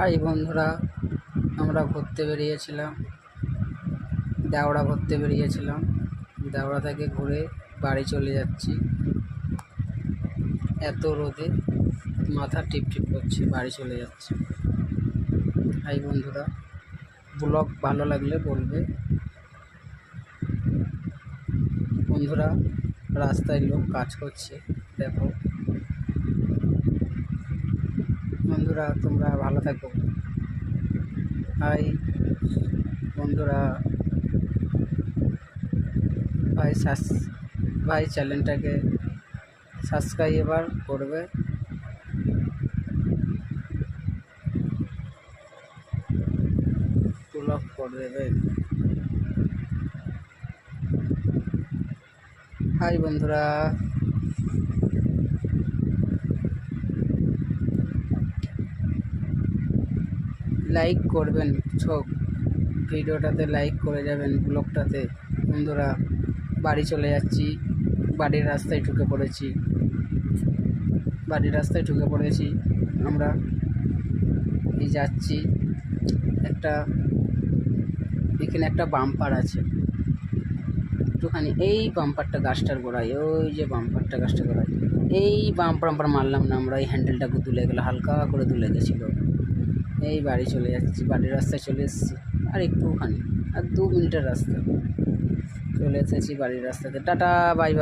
High বন্ধুরা, আমরা ঘুরতে বেরিয়েছিলাম, দেওড়া ঘুরতে বেরিয়েছিলাম। দেওড়া থেকে ঘুরে বাড়ি চলে যাচ্ছি। এত রোদে মাথা টিপটিপ করছে, বাড়ি চলে যাচ্ছি। হাই বন্ধুরা, ব্লগ ভালো লাগলে বলবে। বন্ধুরা, রাস্তায় লোক কাজ করছে, দেখো। বন্ধুরা, তোমরা ভালো থাকো। হাই বন্ধুরা, ভাই চ্যানেলটাকে সাবস্ক্রাইব করবে। ব্লগ করে দেবে। হাই বন্ধুরা, লাইক করবেন, ভিডিওটাতে লাইক করে যাবেন, ব্লগটাতে। বন্ধুরা, বাড়ি চলে যাচ্ছি, বাড়ির রাস্তায় ঢুকে পড়েছি। আমরা এই যাচ্ছি, এখানে একটা বাম্পার আছে, একটুখানি এই বাম্পারটা গাছটার গোড়ায়, ওই যে বাম্পারটা গাছটার গোড়ায়, এই বাম্পার মারলাম না আমরা, এই হ্যান্ডেলটাকে দুলে গেলো, হালকা করে দুলে গেছিলো। এই বাড়ি চলে যাচ্ছি, বাড়ির রাস্তায় চলে এসেছি। আর একটুখানি, আর 2 মিনিটের রাস্তা, চলে এসেছি বাড়ির রাস্তাতে। Tata, bye bye.